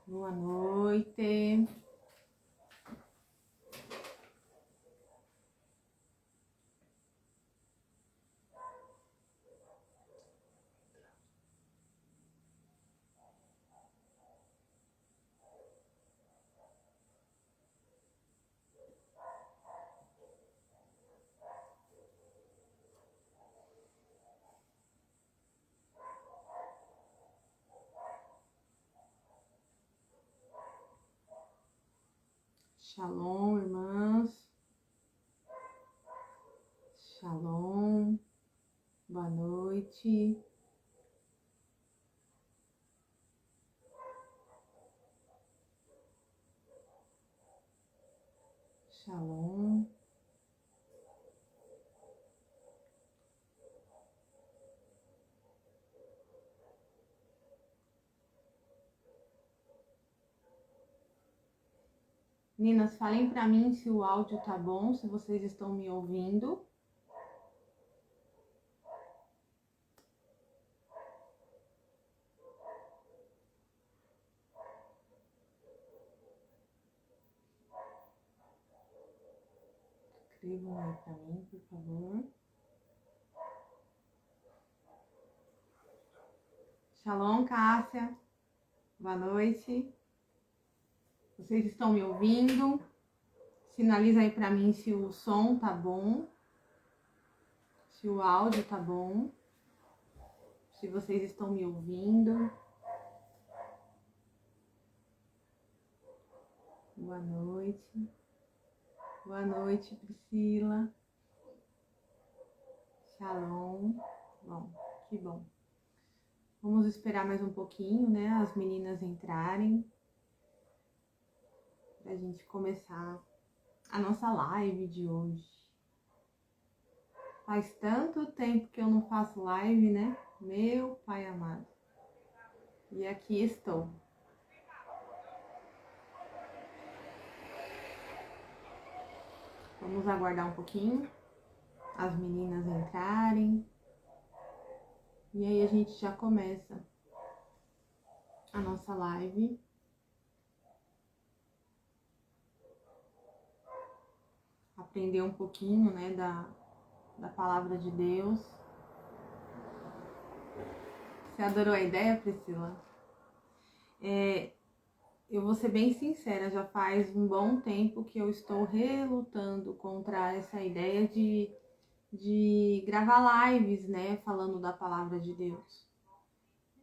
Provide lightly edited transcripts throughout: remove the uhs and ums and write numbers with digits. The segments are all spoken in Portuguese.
Boa noite. Shalom, irmãs. Shalom. Boa noite. Shalom. Meninas, falem para mim se o áudio tá bom, se vocês estão me ouvindo. Escrevam aí para mim, por favor. Shalom, Cássia. Boa noite. Vocês estão me ouvindo? Sinaliza aí para mim se o som tá bom, se o áudio tá bom, se vocês estão me ouvindo. Boa noite. Boa noite, Priscila. Shalom. Bom, que bom. Vamos esperar mais um pouquinho, né? As meninas entrarem. Pra gente começar a nossa live de hoje. Faz tanto tempo que eu não faço live, né? Meu Pai amado. E aqui estou. Vamos aguardar um pouquinho as meninas entrarem. E aí a gente já começa a nossa live. Aprender um pouquinho, né, da palavra de Deus. Você adorou a ideia, Priscila? Eu vou ser bem sincera, já faz um bom tempo que eu estou relutando contra essa ideia de gravar lives, né, falando da palavra de Deus.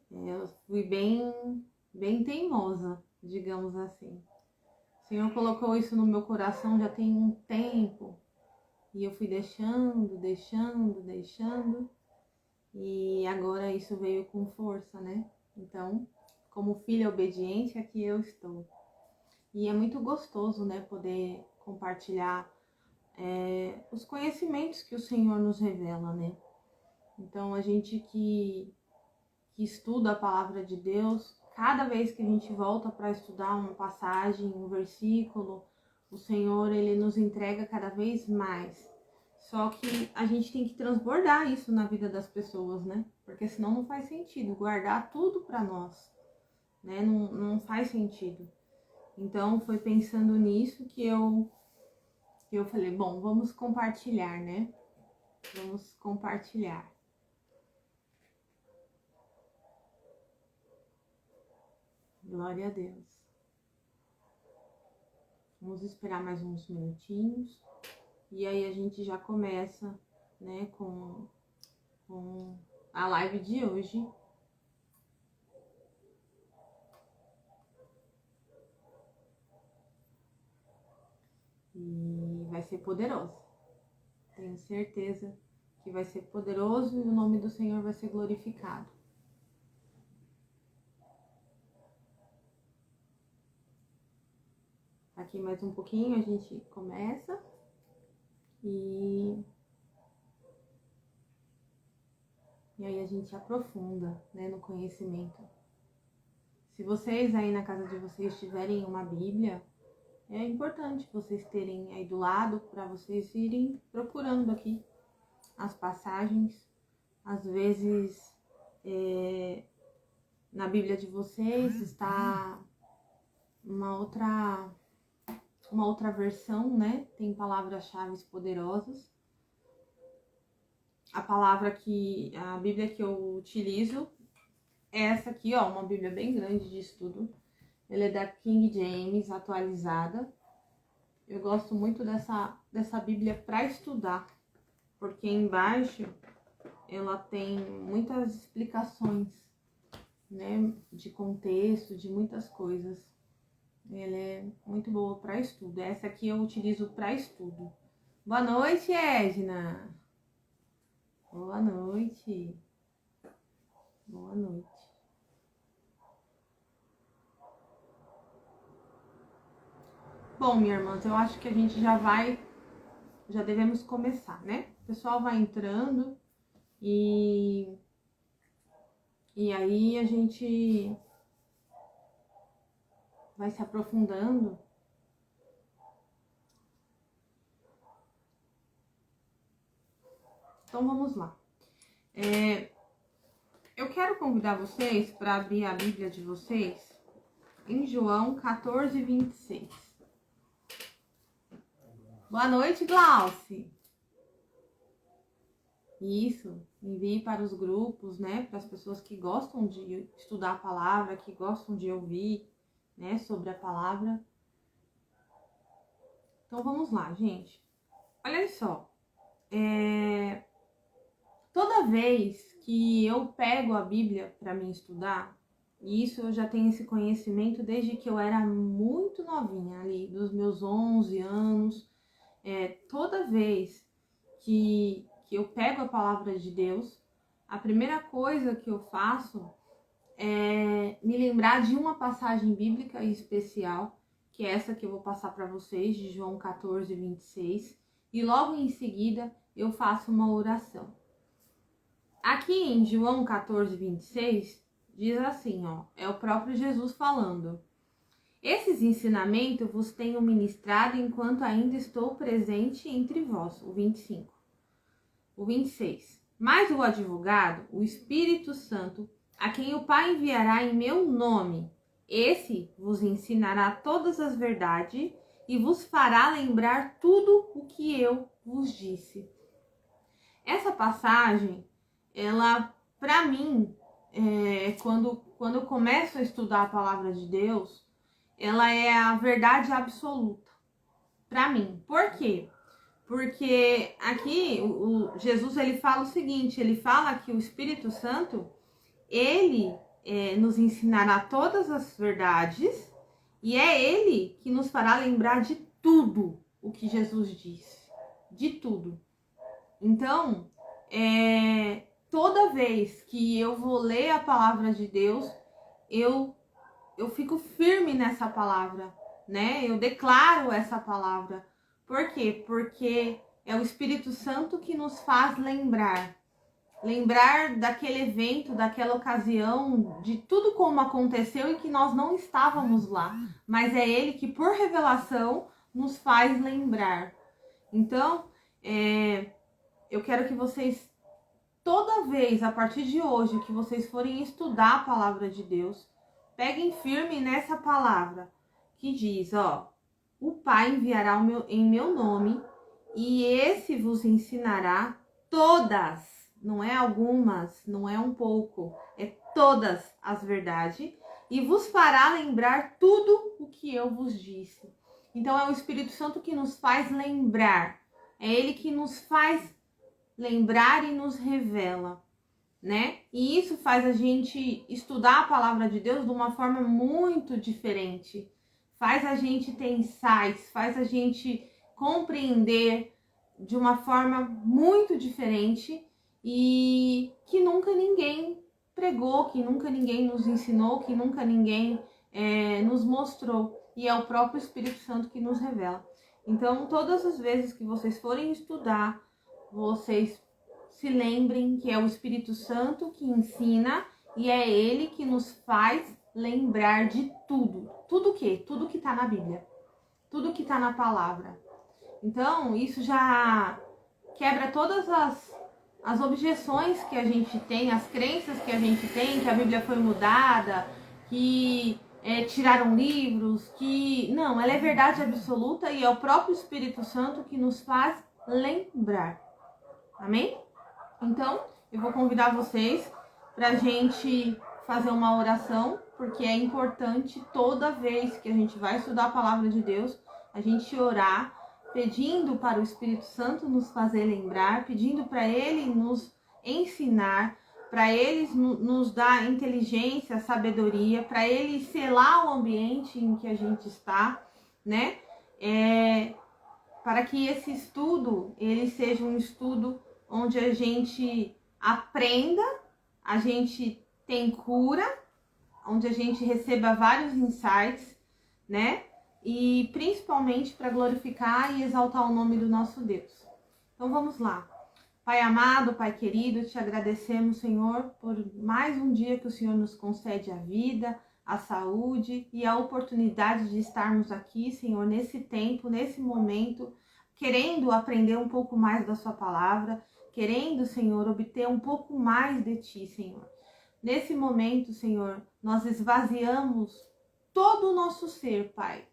Eu fui bem teimosa, digamos assim. O Senhor colocou isso no meu coração já tem um tempo, e eu fui deixando, e agora isso veio com força, né? Então, como filha obediente, aqui eu estou. E é muito gostoso, né, poder compartilhar os conhecimentos que o Senhor nos revela, né? Então, a gente que estuda a palavra de Deus, cada vez que a gente volta para estudar uma passagem, um versículo, o Senhor, ele nos entrega cada vez mais. Só que a gente tem que transbordar isso na vida das pessoas, né? Porque senão não faz sentido guardar tudo para nós, né? Não faz sentido. Então, foi pensando nisso que eu falei, bom, vamos compartilhar, né? Vamos compartilhar. Glória a Deus. Vamos esperar mais uns minutinhos. E aí a gente já começa, né, com a live de hoje. E vai ser poderoso. Tenho certeza que vai ser poderoso e o nome do Senhor vai ser glorificado. Aqui mais um pouquinho a gente começa. E aí a gente aprofunda, né, no conhecimento. Se vocês aí na casa de vocês tiverem uma Bíblia, é importante vocês terem aí do lado para vocês irem procurando aqui as passagens. Às vezes na Bíblia de vocês está uma outra versão, né? Tem palavras-chave poderosas. A Bíblia que eu utilizo é essa aqui, ó, uma Bíblia bem grande de estudo. Ela é da King James, atualizada. Eu gosto muito dessa Bíblia para estudar, porque embaixo ela tem muitas explicações, né, de contexto, de muitas coisas. Ela é muito boa para estudo. Essa aqui eu utilizo para estudo. Boa noite, Edna. Boa noite. Boa noite. Bom, minha irmã, eu acho que a gente já devemos começar, né? O pessoal vai entrando e aí a gente vai se aprofundando. Então vamos lá. Eu quero convidar vocês para abrir a Bíblia de vocês em João 14, 26. Boa noite, Glauce. Isso, envie para os grupos, né? Para as pessoas que gostam de estudar a palavra, que gostam de ouvir, né, sobre a palavra. Então vamos lá, gente. Olha só. Toda vez que eu pego a Bíblia para mim estudar, e isso eu já tenho esse conhecimento desde que eu era muito novinha, ali dos meus 11 anos, toda vez que eu pego a palavra de Deus, a primeira coisa que eu faço é me lembrar de uma passagem bíblica especial, que é essa que eu vou passar para vocês, de João 14, 26, e logo em seguida eu faço uma oração. Aqui em João 14, 26, diz assim, ó, é o próprio Jesus falando. Esses ensinamentos vos tenho ministrado enquanto ainda estou presente entre vós, o 25. O 26. Mas o advogado, o Espírito Santo, a quem o Pai enviará em meu nome, esse vos ensinará todas as verdades e vos fará lembrar tudo o que eu vos disse. Essa passagem, ela, para mim, quando eu começo a estudar a palavra de Deus, ela é a verdade absoluta para mim. Por quê? Porque aqui o Jesus ele fala o seguinte, ele fala que o Espírito Santo, ele nos ensinará todas as verdades e é ele que nos fará lembrar de tudo o que Jesus disse, de tudo. Então, toda vez que eu vou ler a palavra de Deus, eu fico firme nessa palavra, né? Eu declaro essa palavra. Por quê? Porque é o Espírito Santo que nos faz lembrar daquele evento, daquela ocasião, de tudo como aconteceu e que nós não estávamos lá. Mas é Ele que, por revelação, nos faz lembrar. Então, eu quero que vocês, toda vez, a partir de hoje, que vocês forem estudar a palavra de Deus, peguem firme nessa palavra que diz, ó, o Pai enviará em meu nome e esse vos ensinará todas, não é algumas, não é um pouco, é todas as verdades e vos fará lembrar tudo o que eu vos disse. Então é o Espírito Santo que nos faz lembrar, é Ele que nos faz lembrar e nos revela, né? E isso faz a gente estudar a palavra de Deus de uma forma muito diferente. Faz a gente ter insights, faz a gente compreender de uma forma muito diferente e que nunca ninguém pregou, que nunca ninguém nos ensinou, que nunca ninguém nos mostrou. E é o próprio Espírito Santo que nos revela. Então, todas as vezes que vocês forem estudar, vocês se lembrem que é o Espírito Santo que ensina e é Ele que nos faz lembrar de tudo. Tudo o quê? Tudo que está na Bíblia. Tudo que está na palavra. Então, isso já quebra todas as objeções que a gente tem, as crenças que a gente tem, que a Bíblia foi mudada, que tiraram livros, que... Não, ela é verdade absoluta e é o próprio Espírito Santo que nos faz lembrar. Amém? Então, eu vou convidar vocês para a gente fazer uma oração, porque é importante toda vez que a gente vai estudar a palavra de Deus, a gente orar, pedindo para o Espírito Santo nos fazer lembrar, pedindo para Ele nos ensinar, para Ele nos dar inteligência, sabedoria, para Ele selar o ambiente em que a gente está, né? Para que esse estudo, ele seja um estudo onde a gente aprenda, a gente tem cura, onde a gente receba vários insights, né? E principalmente para glorificar e exaltar o nome do nosso Deus. Então vamos lá. Pai amado, Pai querido, te agradecemos, Senhor, por mais um dia que o Senhor nos concede a vida, a saúde e a oportunidade de estarmos aqui, Senhor, nesse tempo, nesse momento, querendo aprender um pouco mais da sua palavra, querendo, Senhor, obter um pouco mais de ti, Senhor. Nesse momento, Senhor, nós esvaziamos todo o nosso ser, Pai.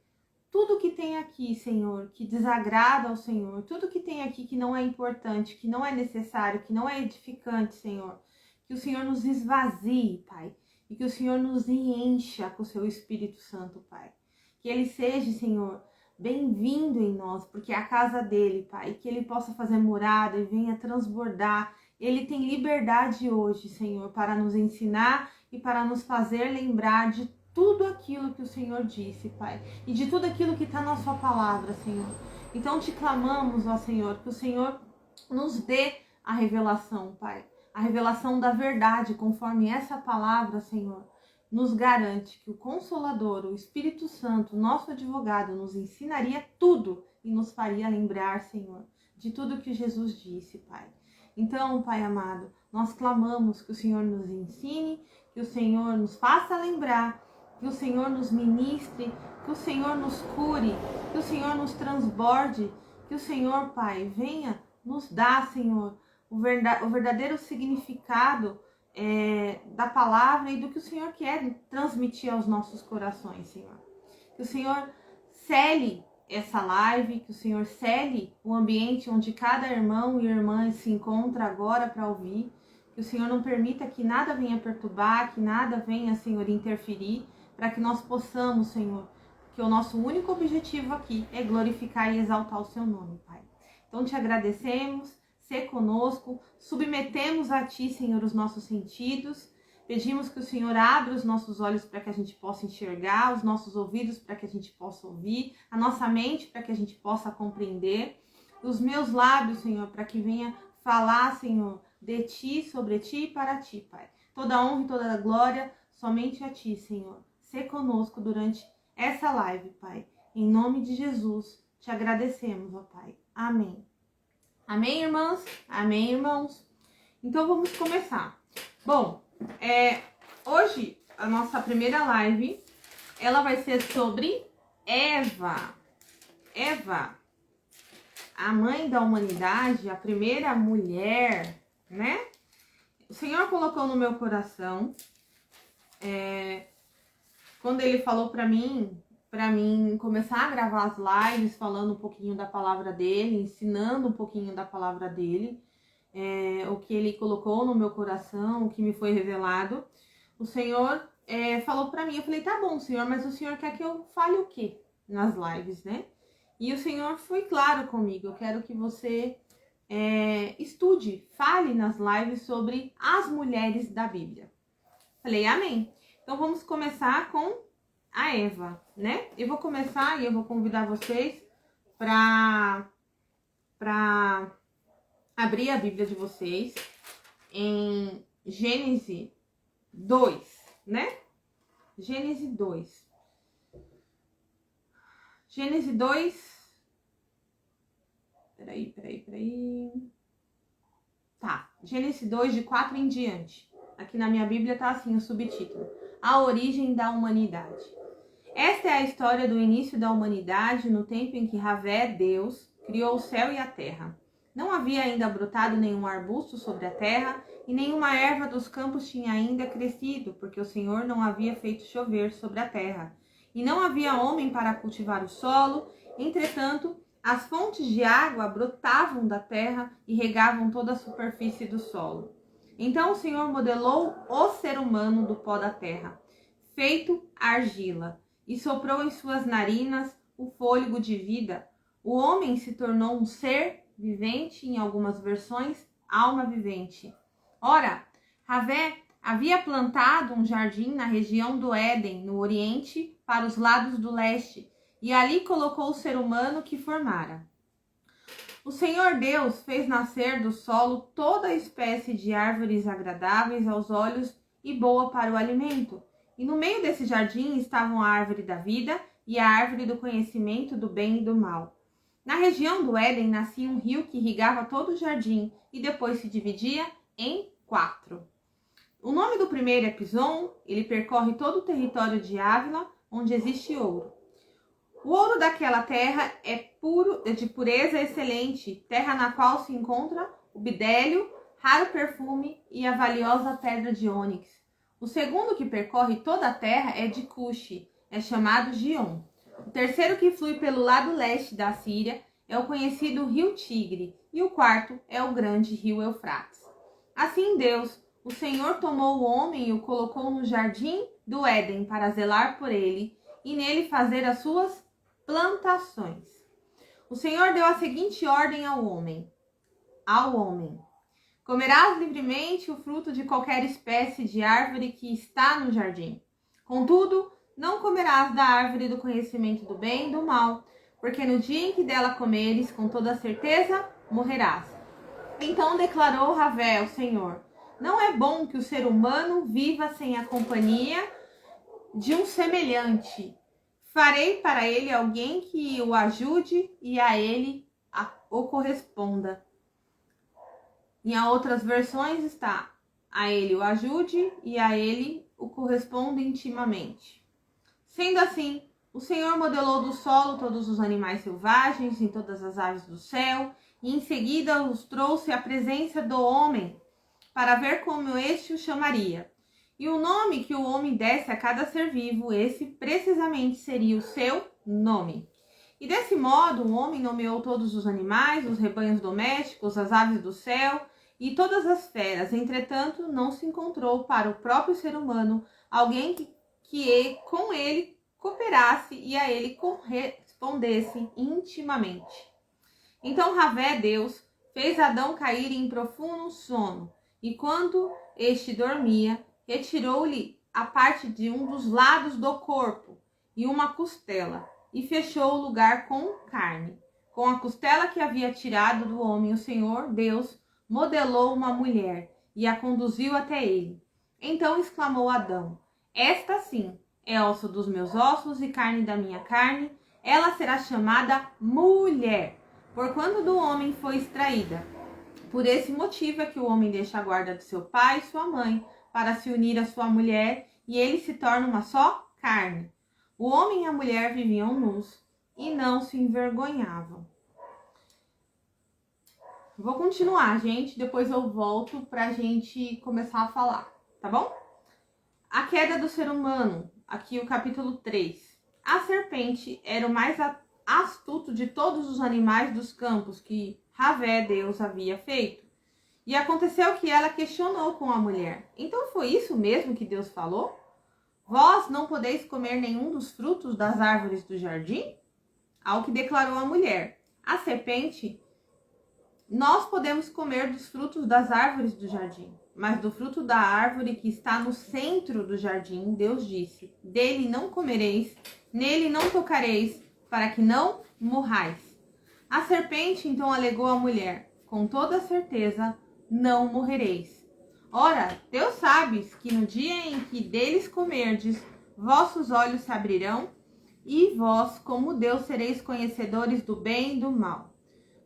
Tudo que tem aqui, Senhor, que desagrada ao Senhor, tudo que tem aqui que não é importante, que não é necessário, que não é edificante, Senhor, que o Senhor nos esvazie, Pai, e que o Senhor nos encha com o seu Espírito Santo, Pai. Que ele seja, Senhor, bem-vindo em nós, porque é a casa dele, Pai, que ele possa fazer morada e venha transbordar. Ele tem liberdade hoje, Senhor, para nos ensinar e para nos fazer lembrar de tudo aquilo que o Senhor disse, Pai, e de tudo aquilo que está na sua palavra, Senhor. Então te clamamos, ó Senhor, que o Senhor nos dê a revelação, Pai, a revelação da verdade, conforme essa palavra, Senhor, nos garante que o Consolador, o Espírito Santo, nosso advogado, nos ensinaria tudo e nos faria lembrar, Senhor, de tudo que Jesus disse, Pai. Então, Pai amado, nós clamamos que o Senhor nos ensine, que o Senhor nos faça lembrar, que o Senhor nos ministre, que o Senhor nos cure, que o Senhor nos transborde, que o Senhor, Pai, venha nos dar, Senhor, o verdadeiro significado da palavra e do que o Senhor quer transmitir aos nossos corações, Senhor. Que o Senhor cele essa live, que o Senhor cele o ambiente onde cada irmão e irmã se encontra agora para ouvir, que o Senhor não permita que nada venha perturbar, que nada venha, Senhor, interferir, para que nós possamos, Senhor, que o nosso único objetivo aqui é glorificar e exaltar o seu nome, Pai. Então te agradecemos, sê conosco, submetemos a ti, Senhor, os nossos sentidos, pedimos que o Senhor abra os nossos olhos para que a gente possa enxergar, os nossos ouvidos para que a gente possa ouvir, a nossa mente para que a gente possa compreender, os meus lábios, Senhor, para que venha falar, Senhor, de ti, sobre ti e para ti, Pai. Toda a honra e toda a glória somente a ti, Senhor. Sê conosco durante essa live, Pai. Em nome de Jesus, te agradecemos, ó Pai. Amém. Amém, irmãs? Amém, irmãos? Então, vamos começar. Bom, hoje, a nossa primeira live, ela vai ser sobre Eva. Eva, a mãe da humanidade, a primeira mulher, né? O Senhor colocou no meu coração, quando ele falou para mim começar a gravar as lives falando um pouquinho da palavra dele, ensinando um pouquinho da palavra dele, o que ele colocou no meu coração, o que me foi revelado, o Senhor falou para mim, eu falei, tá bom, Senhor, mas o Senhor quer que eu fale o quê nas lives, né? E o Senhor foi claro comigo, eu quero que você estude, fale nas lives sobre as mulheres da Bíblia. Falei, amém. Então vamos começar com a Eva, né? Eu vou começar e eu vou convidar vocês para abrir a Bíblia de vocês em Gênesis 2, né? Gênesis 2. Gênesis 2. Peraí. Tá, Gênesis 2, de 4 em diante. Aqui na minha Bíblia tá assim o subtítulo: A origem da humanidade. Esta é a história do início da humanidade no tempo em que Javé, Deus, criou o céu e a terra. Não havia ainda brotado nenhum arbusto sobre a terra e nenhuma erva dos campos tinha ainda crescido, porque o Senhor não havia feito chover sobre a terra, e não havia homem para cultivar o solo. Entretanto, as fontes de água brotavam da terra e regavam toda a superfície do solo. Então o Senhor modelou o ser humano do pó da terra, feito argila, e soprou em suas narinas o fôlego de vida. O homem se tornou um ser vivente, em algumas versões, alma vivente. Ora, Javé havia plantado um jardim na região do Éden, no Oriente, para os lados do leste, e ali colocou o ser humano que formara. O Senhor Deus fez nascer do solo toda espécie de árvores agradáveis aos olhos e boa para o alimento. E no meio desse jardim estavam a árvore da vida e a árvore do conhecimento do bem e do mal. Na região do Éden nascia um rio que irrigava todo o jardim e depois se dividia em 4. O nome do primeiro é Pison, ele percorre todo o território de Ávila, onde existe ouro. O ouro daquela terra é de pureza excelente, terra na qual se encontra o bidélio, raro perfume e a valiosa pedra de ônix. O segundo que percorre toda a terra é de Cuxi, é chamado Gion. O terceiro que flui pelo lado leste da Síria é o conhecido Rio Tigre, e o quarto é o grande Rio Eufrates. Assim Deus, o Senhor, tomou o homem e o colocou no jardim do Éden para zelar por ele e nele fazer as suas plantações. O Senhor deu a seguinte ordem ao homem: comerás livremente o fruto de qualquer espécie de árvore que está no jardim. Contudo, não comerás da árvore do conhecimento do bem e do mal, porque no dia em que dela comeres, com toda certeza, morrerás. Então declarou Javé, o Senhor: não é bom que o ser humano viva sem a companhia de um semelhante. Farei para ele alguém que o ajude e a ele o corresponda. Em outras versões está: a ele o ajude e a ele o corresponda intimamente. Sendo assim, o Senhor modelou do solo todos os animais selvagens e todas as aves do céu, e em seguida os trouxe à presença do homem, para ver como este o chamaria. E o nome que o homem desse a cada ser vivo, esse precisamente seria o seu nome. E desse modo o homem nomeou todos os animais, os rebanhos domésticos, as aves do céu e todas as feras. Entretanto, não se encontrou para o próprio ser humano alguém que com ele cooperasse e a ele correspondesse intimamente. Então Javé, Deus, fez Adão cair em profundo sono, e quando este dormia, retirou-lhe a parte de um dos lados do corpo e uma costela, e fechou o lugar com carne. Com a costela que havia tirado do homem, o Senhor Deus modelou uma mulher e a conduziu até ele. Então exclamou Adão: esta sim é osso dos meus ossos e carne da minha carne, ela será chamada mulher, porquanto do homem foi extraída. Por esse motivo é que o homem deixa a guarda de seu pai e sua mãe, para se unir à sua mulher, e eles se tornam uma só carne. O homem e a mulher viviam nus e não se envergonhavam. Vou continuar, gente, depois eu volto pra gente começar a falar, tá bom? A queda do ser humano, aqui o capítulo 3. A serpente era o mais astuto de todos os animais dos campos que Javé, Deus, havia feito. E aconteceu que ela questionou com a mulher: então foi isso mesmo que Deus falou? Vós não podeis comer nenhum dos frutos das árvores do jardim? Ao que declarou a mulher: a serpente, nós podemos comer dos frutos das árvores do jardim, mas do fruto da árvore que está no centro do jardim, Deus disse: dele não comereis, nele não tocareis, para que não morrais. A serpente então alegou à mulher: com toda certeza não morrereis. Ora, Deus sabes que no dia em que deles comerdes, vossos olhos se abrirão, e vós, como Deus, sereis conhecedores do bem e do mal.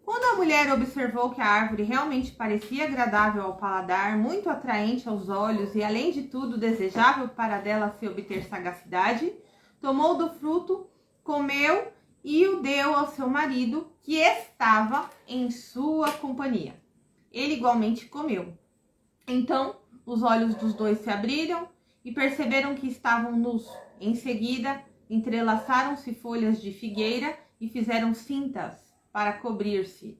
Quando a mulher observou que a árvore realmente parecia agradável ao paladar, muito atraente aos olhos e, além de tudo, desejável para dela se obter sagacidade, tomou do fruto, comeu e o deu ao seu marido, que estava em sua companhia. Ele igualmente comeu. Então os olhos dos dois se abriram e perceberam que estavam nus. Em seguida, entrelaçaram-se folhas de figueira e fizeram cintas para cobrir-se.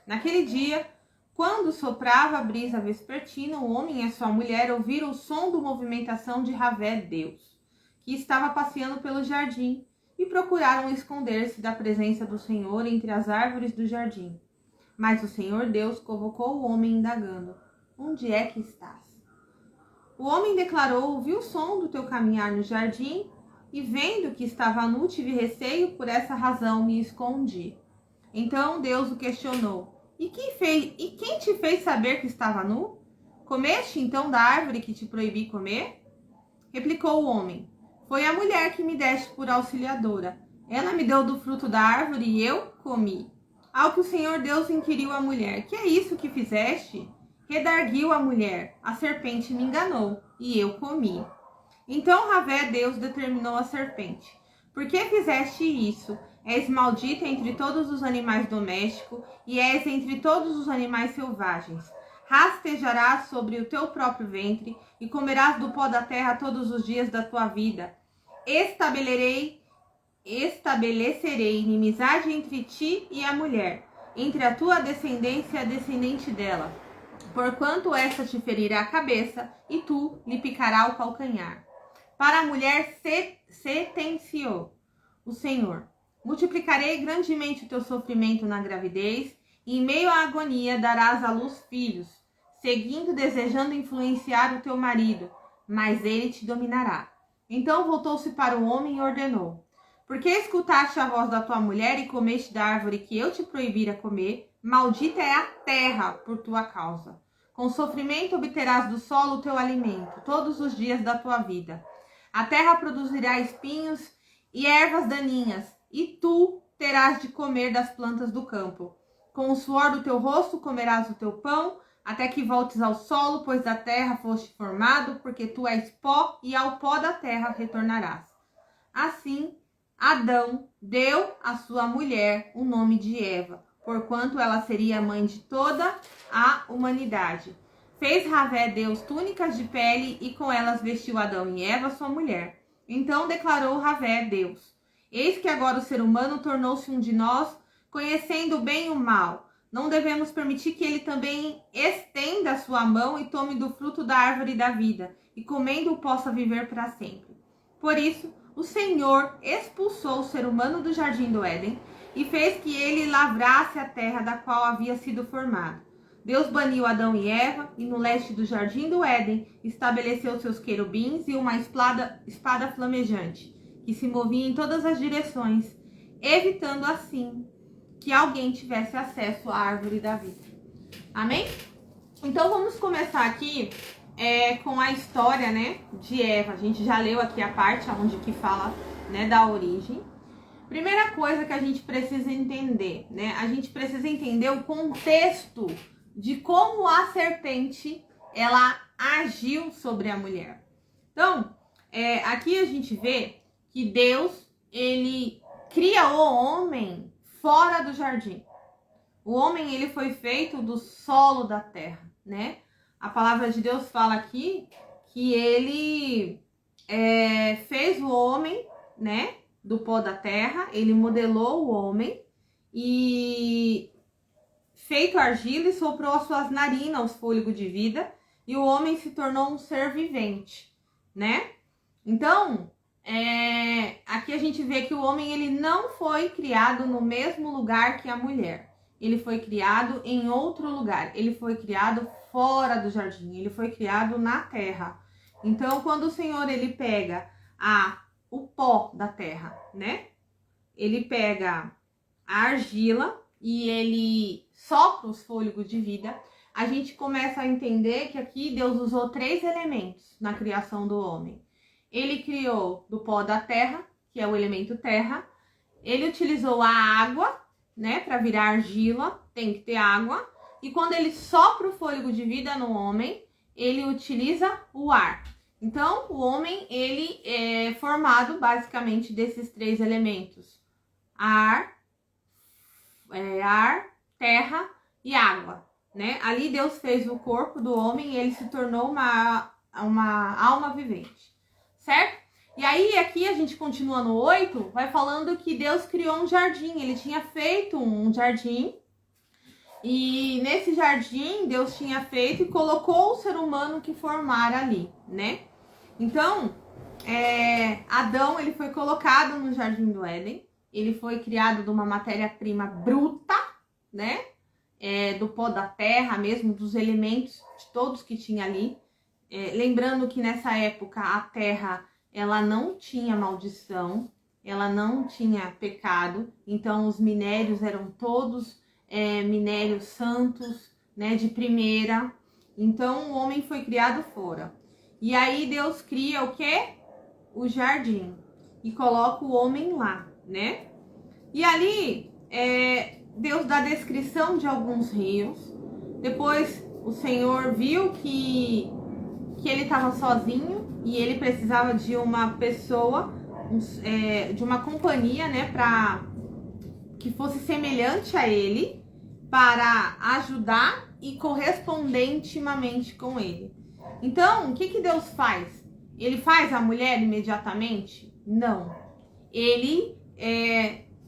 Naquele dia, quando soprava a brisa vespertina, o homem e a sua mulher ouviram o som da movimentação de Javé Deus, que estava passeando pelo jardim, e procuraram esconder-se da presença do Senhor entre as árvores do jardim. Mas o Senhor Deus convocou o homem indagando: onde é que estás? O homem declarou: ouvi o som do teu caminhar no jardim, e vendo que estava nu, tive receio, por essa razão me escondi. Então Deus o questionou: E quem te fez saber que estava nu? Comeste então da árvore que te proibi comer? Replicou o homem: Foi a mulher que me deste por auxiliadora. Ela me deu do fruto da árvore e eu comi. Ao que o Senhor Deus inquiriu a mulher: Que é isso que fizeste? Redarguiu a mulher: A serpente me enganou e eu comi. Então Javé Deus determinou a serpente: Por que fizeste isso? És maldita entre todos os animais domésticos e és entre todos os animais selvagens. Rastejarás sobre o teu próprio ventre e comerás do pó da terra todos os dias da tua vida. Estabelecerei inimizade entre ti e a mulher, entre a tua descendência e a descendente dela. Porquanto esta te ferirá a cabeça e tu lhe picará o calcanhar. Para a mulher sentenciou o Senhor: multiplicarei grandemente o teu sofrimento na gravidez, e em meio à agonia darás à luz filhos, seguindo desejando influenciar o teu marido, mas ele te dominará. Então voltou-se para o homem e ordenou: Por que escutaste a voz da tua mulher e comeste da árvore que eu te proibira comer? Maldita é a terra por tua causa. Com sofrimento obterás do solo o teu alimento todos os dias da tua vida. A terra produzirá espinhos e ervas daninhas, e tu terás de comer das plantas do campo. Com o suor do teu rosto comerás o teu pão, até que voltes ao solo, pois da terra foste formado, porque tu és pó, e ao pó da terra retornarás. Assim, Adão deu à sua mulher o nome de Eva, porquanto ela seria a mãe de toda a humanidade. Fez Javé Deus túnicas de pele e com elas vestiu Adão e Eva, sua mulher. Então declarou Javé Deus: Eis que agora o ser humano tornou-se um de nós, conhecendo o bem e o mal. Não devemos permitir que ele também estenda a sua mão e tome do fruto da árvore da vida, e comendo possa viver para sempre. Por isso, o Senhor expulsou o ser humano do jardim do Éden e fez que ele lavrasse a terra da qual havia sido formado. Deus baniu Adão e Eva, e no leste do jardim do Éden estabeleceu seus querubins e uma espada flamejante, que se movia em todas as direções, evitando assim que alguém tivesse acesso à árvore da vida. Amém? Então vamos começar aqui com a história, né, de Eva. A gente já leu aqui a parte onde que fala, né, da origem. Primeira coisa que a gente precisa entender, né? A gente precisa entender o contexto de como a serpente ela agiu sobre a mulher. Então, aqui a gente vê que Deus ele cria o homem fora do jardim. O homem ele foi feito do solo da terra, né? A palavra de Deus fala aqui que ele fez o homem, né, do pó da terra. Ele modelou o homem e feito argila e soprou as suas narinas o fôlego de vida, e o homem se tornou um ser vivente, né? Então, aqui a gente vê que o homem ele não foi criado no mesmo lugar que a mulher. Ele foi criado em outro lugar. Ele foi criado fora do jardim. Ele foi criado na terra. Então, quando o Senhor ele pega o pó da terra, né? Ele pega a argila e ele sopra os fôlegos de vida. A gente começa a entender que aqui Deus usou 3 elementos na criação do homem. Ele criou do pó da terra, que é o elemento terra. Ele utilizou a água, né, para virar argila, tem que ter água. E quando ele sopra o fôlego de vida no homem, ele utiliza o ar. Então, o homem ele é formado basicamente desses 3 elementos: ar, terra e água, né? Ali Deus fez o corpo do homem e ele se tornou uma alma vivente, certo? E aí aqui a gente continua no 8, vai falando que Deus criou um jardim, ele tinha feito um jardim, e nesse jardim Deus tinha feito e colocou o ser humano que formara ali, né? Então, Adão, ele foi colocado no jardim do Éden, ele foi criado de uma matéria-prima bruta, né? Do pó da terra mesmo, dos elementos de todos que tinha ali. Lembrando que nessa época a terra, ela não tinha maldição, ela não tinha pecado, então os minérios eram todos minérios santos, né, de primeira. Então o homem foi criado fora. E aí Deus cria o quê? O jardim. E coloca o homem lá, né? E ali Deus dá descrição de alguns rios. Depois o Senhor viu que ele estava sozinho e ele precisava de uma pessoa, de uma companhia, né, para que fosse semelhante a ele, para ajudar e corresponder intimamente com ele. Então, o que Deus faz? Ele faz a mulher imediatamente? Não. Ele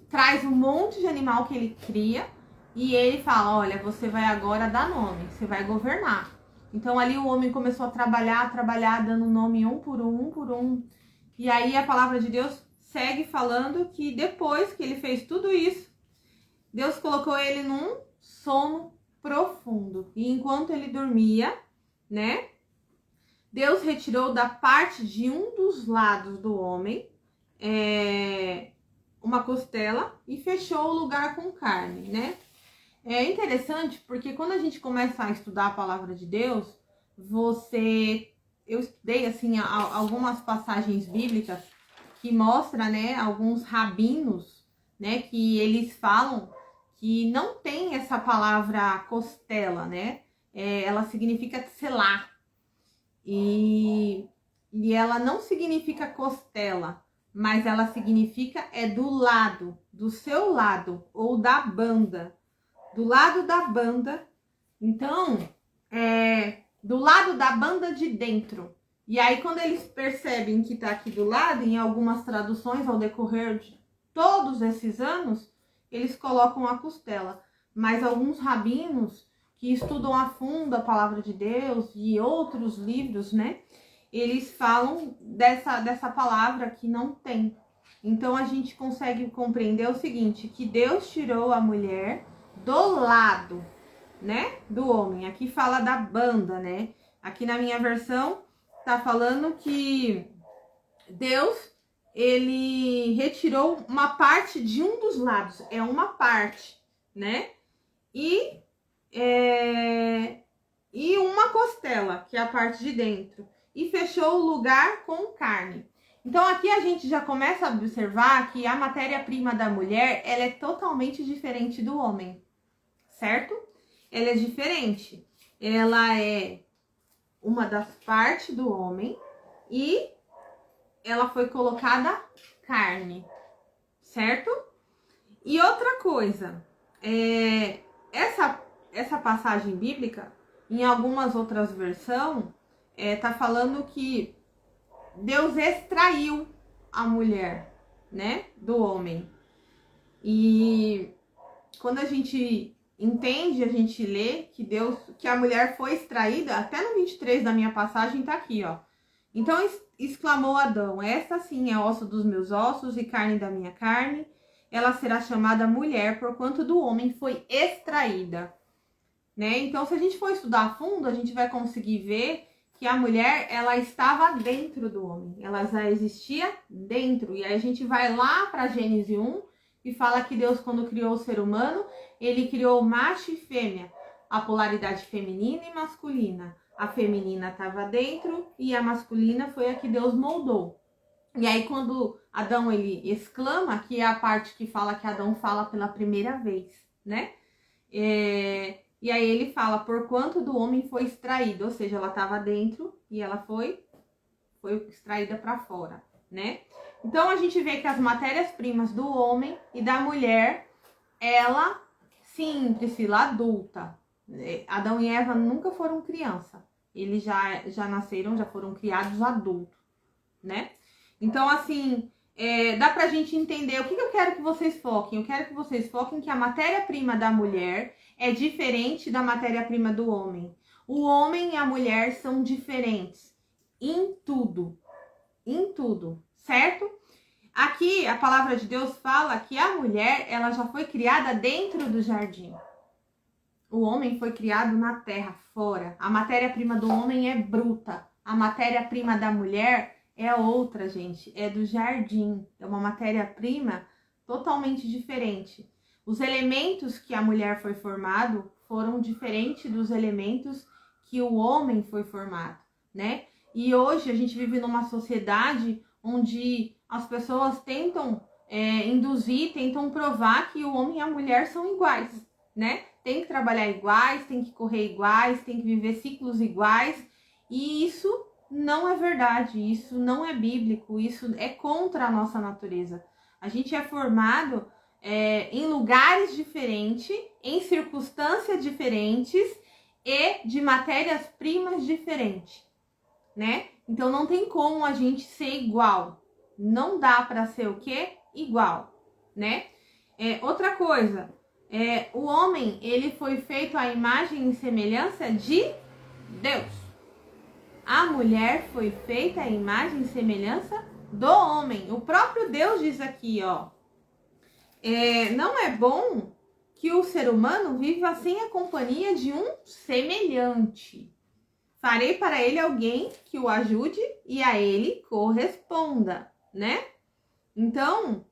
traz um monte de animal que ele cria e ele fala, olha, você vai agora dar nome, você vai governar. Então ali o homem começou a trabalhar, dando nome um por um. E aí a palavra de Deus segue falando que depois que ele fez tudo isso, Deus colocou ele num sono profundo. E enquanto ele dormia, né, Deus retirou da parte de um dos lados do homem uma costela e fechou o lugar com carne, né? É interessante porque quando a gente começa a estudar a palavra de Deus, eu estudei assim algumas passagens bíblicas que mostram, né, alguns rabinos, né, que eles falam que não tem essa palavra costela, né? Ela significa selar. E ela não significa costela, mas ela significa do lado, do seu lado, ou da banda. Do lado da banda, então, do lado da banda de dentro. E aí, quando eles percebem que tá aqui do lado, em algumas traduções, ao decorrer de todos esses anos, eles colocam a costela. Mas alguns rabinos que estudam a fundo a palavra de Deus e outros livros, né? Eles falam dessa palavra que não tem. Então, a gente consegue compreender o seguinte, que Deus tirou a mulher do lado, né, do homem. Aqui fala da banda, né? Aqui na minha versão tá falando que Deus, ele retirou uma parte de um dos lados, uma parte, né? E uma costela, que é a parte de dentro, e fechou o lugar com carne. Então aqui a gente já começa a observar que a matéria-prima da mulher, ela é totalmente diferente do homem, certo? Ela é diferente. Ela é uma das partes do homem e ela foi colocada carne, certo? E outra coisa, essa passagem bíblica, em algumas outras versões, tá falando que Deus extraiu a mulher, né, do homem. E quando a gente entende, a gente lê que a mulher foi extraída, até no 23 da minha passagem tá aqui, ó. Então exclamou Adão, esta sim é osso dos meus ossos e carne da minha carne, ela será chamada mulher, porquanto do homem foi extraída, né? Então, se a gente for estudar a fundo, a gente vai conseguir ver que a mulher, ela estava dentro do homem, ela já existia dentro. E aí a gente vai lá para Gênesis 1 e fala que Deus, quando criou o ser humano, ele criou macho e fêmea, a polaridade feminina e masculina. A feminina estava dentro e a masculina foi a que Deus moldou. E aí quando Adão, ele exclama, que é a parte que fala que Adão fala pela primeira vez, né? E aí ele fala, porquanto do homem foi extraído, ou seja, ela estava dentro e ela foi extraída para fora, né? Então a gente vê que as matérias-primas do homem e da mulher, ela, sim, Priscila, adulta, Adão e Eva nunca foram criança. Eles já nasceram, já foram criados adultos, né? Então, assim, dá pra gente entender. O que eu quero que vocês foquem? Eu quero que vocês foquem que a matéria-prima da mulher é diferente da matéria-prima do homem. O homem e a mulher são diferentes em tudo, certo? Aqui a palavra de Deus fala que a mulher, ela já foi criada dentro do jardim. O homem foi criado na terra, fora. A matéria-prima do homem é bruta. A matéria-prima da mulher é outra, gente. É do jardim. É uma matéria-prima totalmente diferente. Os elementos que a mulher foi formado foram diferentes dos elementos que o homem foi formado, né? E hoje a gente vive numa sociedade onde as pessoas tentam induzir, tentam provar que o homem e a mulher são iguais, né? Tem que trabalhar iguais, tem que correr iguais, tem que viver ciclos iguais. E isso não é verdade, isso não é bíblico, isso é contra a nossa natureza. A gente é formado em lugares diferentes, em circunstâncias diferentes e de matérias-primas diferentes, né? Então não tem como a gente ser igual. Não dá para ser o quê? Igual, né? Outra coisa, o homem, ele foi feito à imagem e semelhança de Deus. A mulher foi feita à imagem e semelhança do homem. O próprio Deus diz aqui, ó. Não é bom que o ser humano viva sem a companhia de um semelhante. Farei para ele alguém que o ajude e a ele corresponda, né? Então,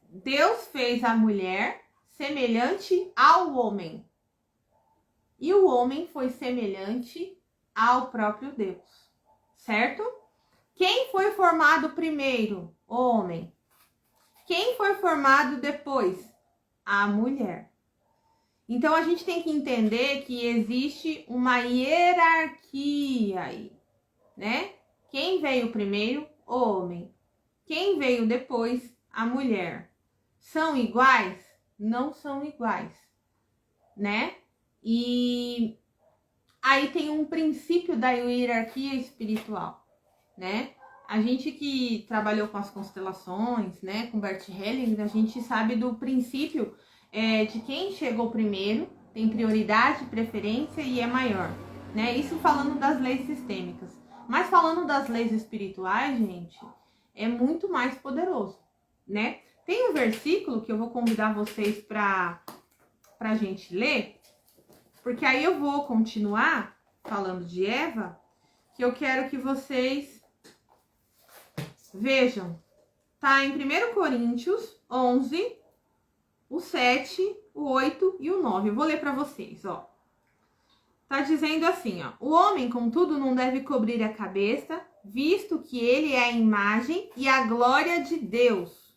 Deus fez a mulher semelhante ao homem. E o homem foi semelhante ao próprio Deus, certo? Quem foi formado primeiro? O homem. Quem foi formado depois? A mulher. Então a gente tem que entender que existe uma hierarquia aí, né? Quem veio primeiro? O homem. Quem veio depois? A mulher. São iguais? Não são iguais, né? E aí tem um princípio da hierarquia espiritual, né? A gente que trabalhou com as constelações, né, com Bert Hellinger, a gente sabe do princípio de quem chegou primeiro, tem prioridade, preferência e é maior, né? Isso falando das leis sistêmicas. Mas falando das leis espirituais, gente, é muito mais poderoso, né? Tem um versículo que eu vou convidar vocês pra gente ler, porque aí eu vou continuar falando de Eva, que eu quero que vocês vejam. Tá em 1 Coríntios 11, o 7, o 8 e o 9. Eu vou ler para vocês, ó. Tá dizendo assim, ó. O homem, contudo, não deve cobrir a cabeça, visto que ele é a imagem e a glória de Deus.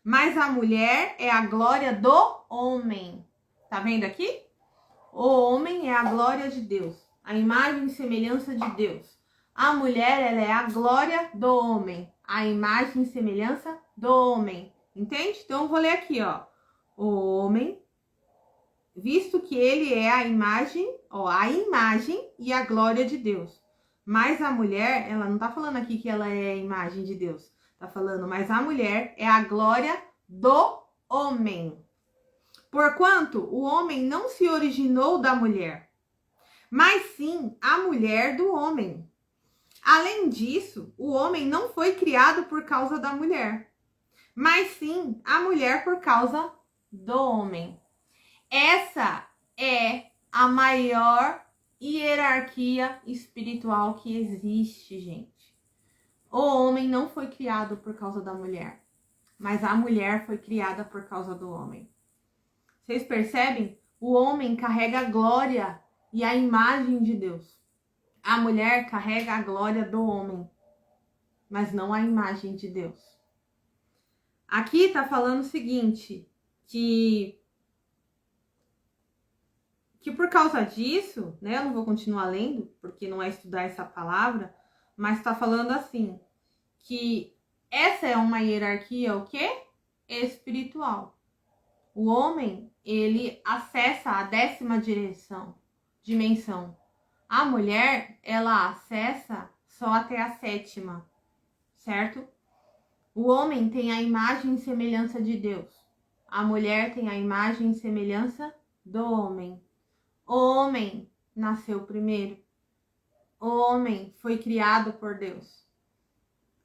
Mas a mulher é a glória do homem. Tá vendo aqui? O homem é a glória de Deus, a imagem e semelhança de Deus. A mulher, ela é a glória do homem, a imagem e semelhança do homem. Entende? Então, eu vou ler aqui, ó. O homem, visto que ele é a imagem e a glória de Deus. Mas a mulher, ela não tá falando aqui que ela é a imagem de Deus. Tá falando, mas a mulher é a glória do homem. Porquanto o homem não se originou da mulher, mas sim a mulher do homem. Além disso, o homem não foi criado por causa da mulher, mas sim a mulher por causa do homem. Essa é a maior hierarquia espiritual que existe, gente. O homem não foi criado por causa da mulher, mas a mulher foi criada por causa do homem. Vocês percebem? O homem carrega a glória e a imagem de Deus. A mulher carrega a glória do homem, mas não a imagem de Deus. Aqui está falando o seguinte, que por causa disso, né, eu não vou continuar lendo, porque não é estudar essa palavra, mas está falando assim, que essa é uma hierarquia, o quê? Espiritual. O homem, ele acessa a 10ª dimensão. A mulher, ela acessa só até a 7ª, certo? O homem tem a imagem e semelhança de Deus. A mulher tem a imagem e semelhança do homem. O homem nasceu primeiro. O homem foi criado por Deus.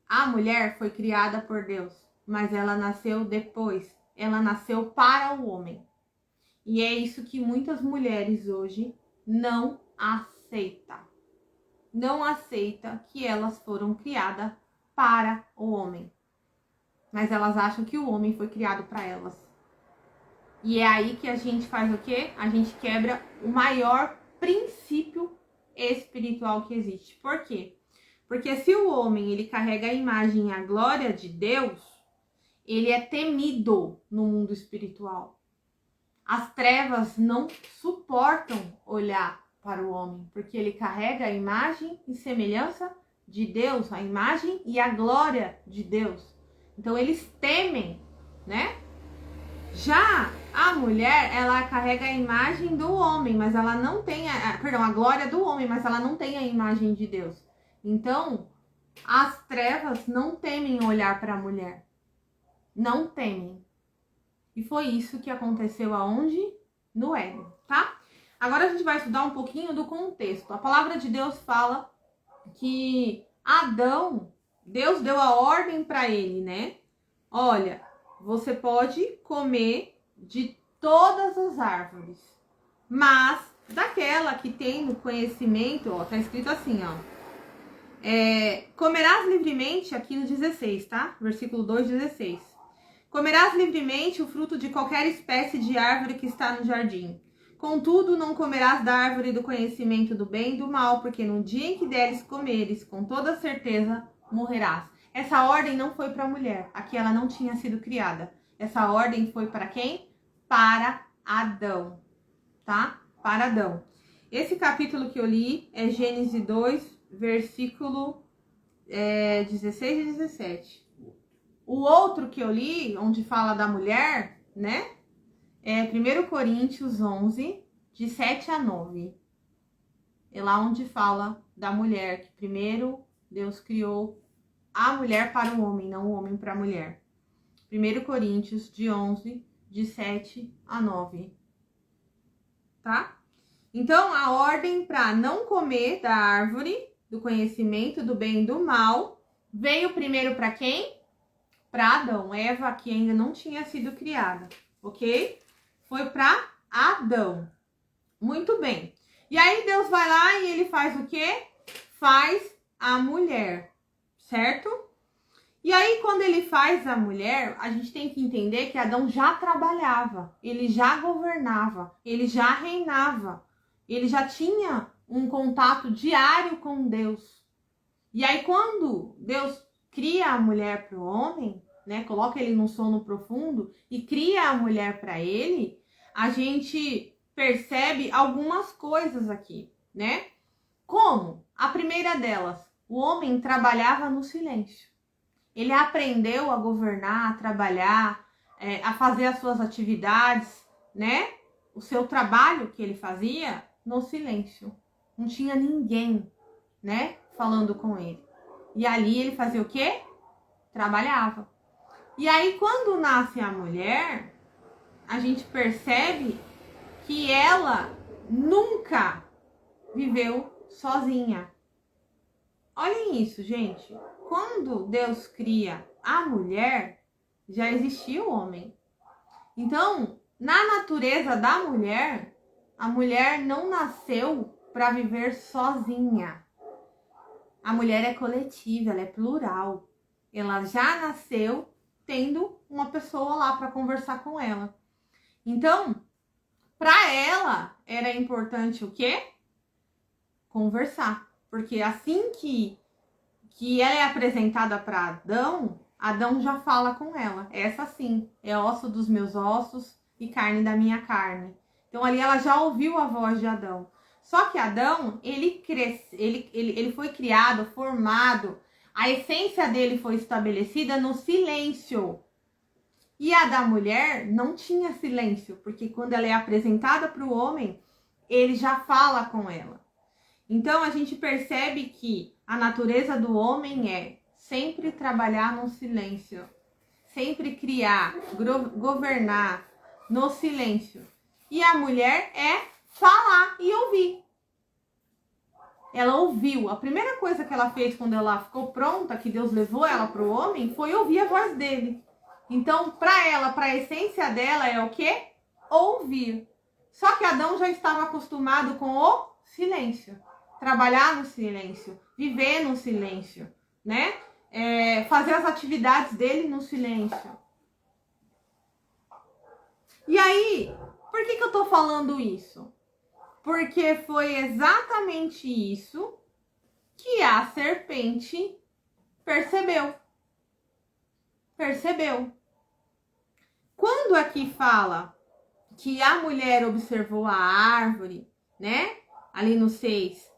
A mulher foi criada por Deus, mas ela nasceu depois. Ela nasceu para o homem. E é isso que muitas mulheres hoje não aceitam. Não aceitam que elas foram criadas para o homem. Mas elas acham que o homem foi criado para elas. E é aí que a gente faz o quê? A gente quebra o maior princípio espiritual que existe. Por quê? Porque se o homem ele carrega a imagem e a glória de Deus, ele é temido no mundo espiritual. As trevas não suportam olhar para o homem, porque ele carrega a imagem e semelhança de Deus, a imagem e a glória de Deus. Então eles temem, né? Já a mulher, ela carrega a imagem do homem, mas ela não tem a glória do homem, mas ela não tem a imagem de Deus. Então, as trevas não temem olhar para a mulher. Não temem. E foi isso que aconteceu aonde? No Éden, tá? Agora a gente vai estudar um pouquinho do contexto. A palavra de Deus fala que Adão, Deus deu a ordem para ele, né? Olha, você pode comer de todas as árvores, mas daquela que tem no conhecimento, ó, tá escrito assim, ó. Comerás livremente, aqui no 16, tá? Versículo 2, 16. Comerás livremente o fruto de qualquer espécie de árvore que está no jardim. Contudo, não comerás da árvore do conhecimento do bem e do mal, porque no dia em que deres comeres, com toda certeza morrerás. Essa ordem não foi para a mulher, aqui ela não tinha sido criada. Essa ordem foi para quem? Para Adão, tá? Para Adão. Esse capítulo que eu li é Gênesis 2, versículo 16 e 17. O outro que eu li, onde fala da mulher, né? É 1 Coríntios 11, de 7 a 9. É lá onde fala da mulher, que primeiro Deus criou a mulher para o homem, não o homem para a mulher. 1 Coríntios de 11, de 7 a 9. Tá? Então, a ordem para não comer da árvore do conhecimento do bem e do mal veio primeiro para quem? Para Adão. Eva, que ainda não tinha sido criada, ok? Foi para Adão. Muito bem. E aí Deus vai lá e ele faz o quê? Faz a mulher, certo? E aí quando ele faz a mulher, a gente tem que entender que Adão já trabalhava, ele já governava, ele já reinava, ele já tinha um contato diário com Deus. E aí quando Deus cria a mulher para o homem, né, coloca ele num sono profundo e cria a mulher para ele, a gente percebe algumas coisas aqui, né? Como? A primeira delas, o homem trabalhava no silêncio. Ele aprendeu a governar, a trabalhar, a fazer as suas atividades, né? O seu trabalho que ele fazia no silêncio. Não tinha ninguém, né, falando com ele. E ali ele fazia o quê? Trabalhava. E aí, quando nasce a mulher, a gente percebe que ela nunca viveu sozinha. Olhem isso, gente. Quando Deus cria a mulher, já existia o homem. Então, na natureza da mulher, a mulher não nasceu para viver sozinha. A mulher é coletiva, ela é plural. Ela já nasceu tendo uma pessoa lá para conversar com ela. Então, para ela era importante o quê? Conversar. Porque assim que ela é apresentada para Adão, Adão já fala com ela. Essa sim, é osso dos meus ossos e carne da minha carne. Então ali ela já ouviu a voz de Adão. Só que Adão, ele foi criado, formado, a essência dele foi estabelecida no silêncio. E a da mulher não tinha silêncio, porque quando ela é apresentada para o homem, ele já fala com ela. Então a gente percebe que a natureza do homem é sempre trabalhar no silêncio, sempre criar, governar no silêncio. E a mulher é falar e ouvir. Ela ouviu. A primeira coisa que ela fez quando ela ficou pronta, que Deus levou ela para o homem, foi ouvir a voz dele. Então, para ela, para a essência dela é o quê? Ouvir. Só que Adão já estava acostumado com o silêncio. Trabalhar no silêncio, viver no silêncio, né? Fazer as atividades dele no silêncio. E aí, por que eu tô falando isso? Porque foi exatamente isso que a serpente percebeu. Quando aqui fala que a mulher observou a árvore, né? Ali no 6,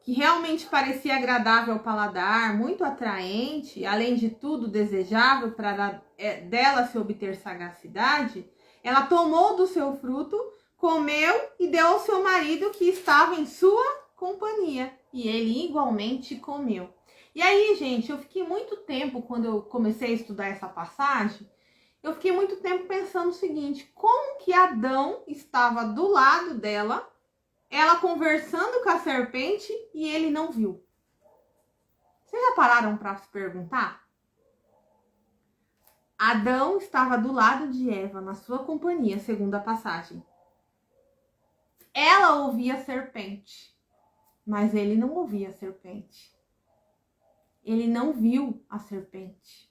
que realmente parecia agradável ao paladar, muito atraente, além de tudo desejável para dela se obter sagacidade, ela tomou do seu fruto, comeu e deu ao seu marido que estava em sua companhia. E ele igualmente comeu. E aí, gente, eu fiquei muito tempo, quando eu comecei a estudar essa passagem, eu fiquei muito tempo pensando o seguinte: como que Adão estava do lado dela, ela conversando com a serpente e ele não viu? Vocês já pararam para se perguntar? Adão estava do lado de Eva, na sua companhia, segundo a passagem. Ela ouvia a serpente, mas ele não ouvia a serpente. Ele não viu a serpente.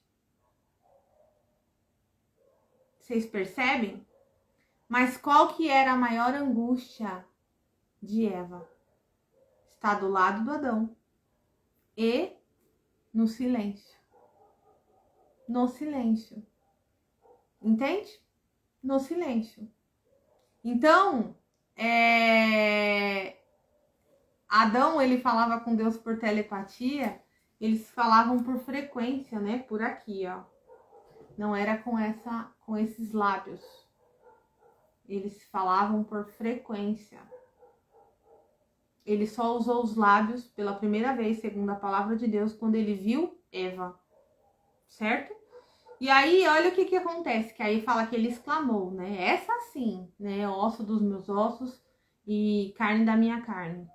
Vocês percebem? Mas qual que era a maior angústia de Eva? Está do lado do Adão e no silêncio. No silêncio. Entende? No silêncio. Então, Adão, ele falava com Deus por telepatia, eles falavam por frequência, né? Por aqui, ó. Não era com esses lábios. Eles falavam por frequência. Ele só usou os lábios pela primeira vez, segundo a palavra de Deus, quando ele viu Eva. Certo? E aí, olha o que acontece, que aí fala que ele exclamou, né? Essa sim, né? Osso dos meus ossos e carne da minha carne.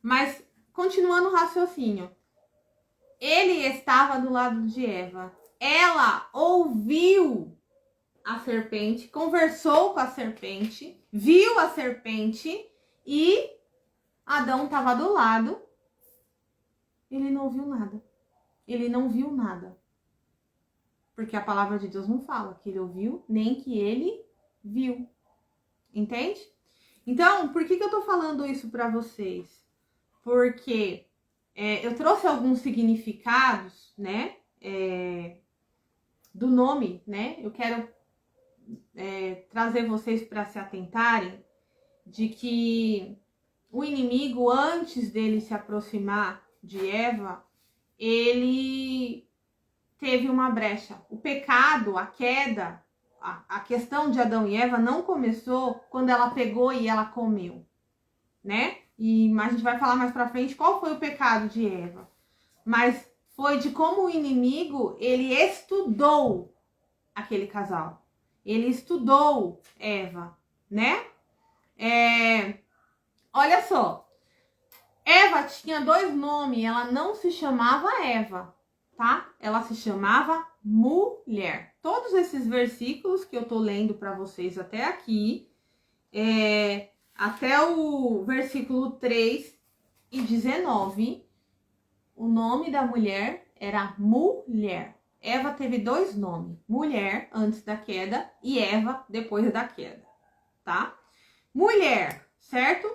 Mas, continuando o raciocínio. Ele estava do lado de Eva. Ela ouviu a serpente, conversou com a serpente, viu a serpente e Adão estava do lado. Ele não ouviu nada. Ele não viu nada. Porque a palavra de Deus não fala que ele ouviu, nem que ele viu. Entende? Então, por que eu tô falando isso para vocês? Porque eu trouxe alguns significados, né? Do nome, né? Eu quero trazer vocês para se atentarem de que o inimigo, antes dele se aproximar de Eva, ele teve uma brecha. O pecado, a queda, a questão de Adão e Eva não começou quando ela pegou e ela comeu, né? Mas a gente vai falar mais pra frente qual foi o pecado de Eva. Mas foi de como o inimigo, ele estudou aquele casal. Ele estudou Eva, né? Olha só. Eva tinha 2 nomes, ela não se chamava Eva, tá? Ela se chamava mulher. Todos esses versículos que eu tô lendo para vocês até aqui, até o versículo 3 e 19, o nome da mulher era mulher. Eva teve 2 nomes, mulher antes da queda e Eva depois da queda, tá? Mulher, certo?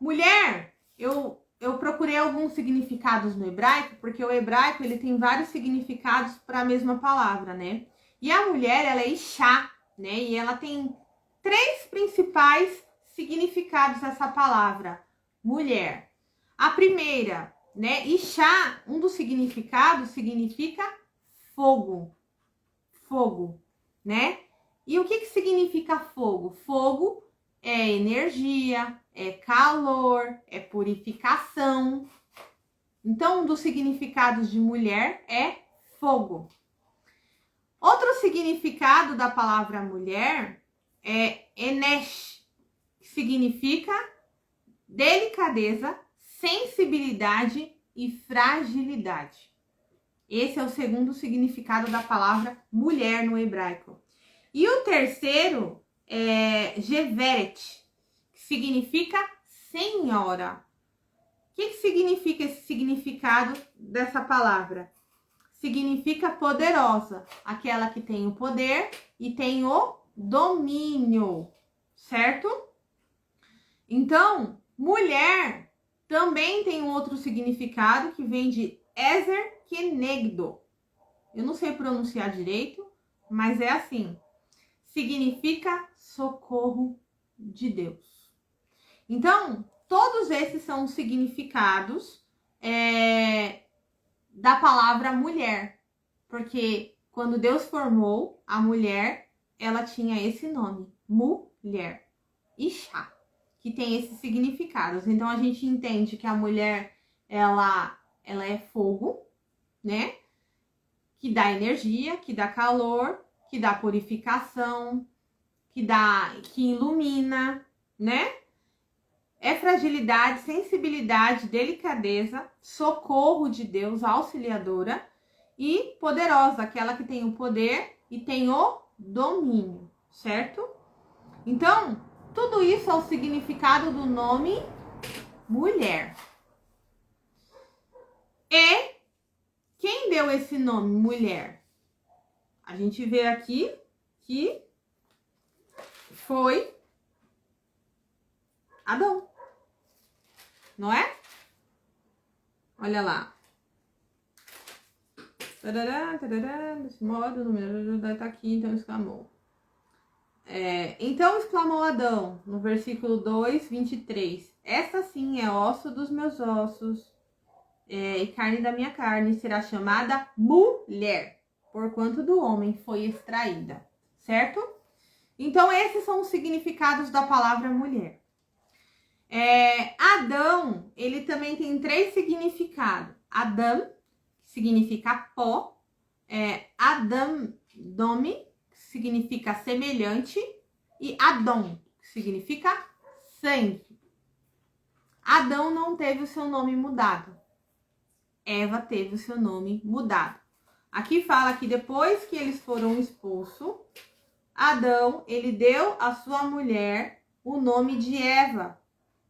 Mulher, eu procurei alguns significados no hebraico, porque o hebraico ele tem vários significados para a mesma palavra, né? E a mulher, ela é Ishá, né? E ela tem 3 principais significados dessa palavra, mulher. A primeira, né? Ishá, um dos significados significa fogo. Fogo. né? E o que significa fogo? Fogo é energia, é calor, é purificação. Então, um dos significados de mulher é fogo. Outro significado da palavra mulher é enesh, que significa delicadeza, sensibilidade e fragilidade. Esse é o segundo significado da palavra mulher no hebraico. E o terceiro é Geveret, que significa senhora. O que significa esse significado dessa palavra? Significa poderosa, aquela que tem o poder e tem o domínio, certo? Então, mulher também tem um outro significado que vem de Ezer Kenegdo. Eu não sei pronunciar direito, mas é assim. Significa socorro de Deus. Então, todos esses são os significados da palavra mulher. Porque quando Deus formou a mulher, ela tinha esse nome, mulher. Isha, que tem esses significados. Então, a gente entende que a mulher, ela é fogo, né? Que dá energia, que dá calor, que dá purificação, que ilumina, né? É fragilidade, sensibilidade, delicadeza, socorro de Deus, auxiliadora e poderosa, aquela que tem o poder e tem o domínio, certo? Então, tudo isso é o significado do nome mulher. E quem deu esse nome mulher? A gente vê aqui que foi Adão, não é? Olha lá. Desse modo, o número tá aqui, então exclamou. Então exclamou Adão, no versículo 2, 23. Esta sim é osso dos meus ossos e carne da minha carne, será chamada mulher, porquanto do homem foi extraída, certo? Então esses são os significados da palavra mulher. Adão, ele também tem 3 significados. Adam, que significa pó. Adam, dome, que significa semelhante. E Adão, que significa sangue. Adão não teve o seu nome mudado. Eva teve o seu nome mudado. Aqui fala que depois que eles foram expulsos, Adão, ele deu à sua mulher o nome de Eva,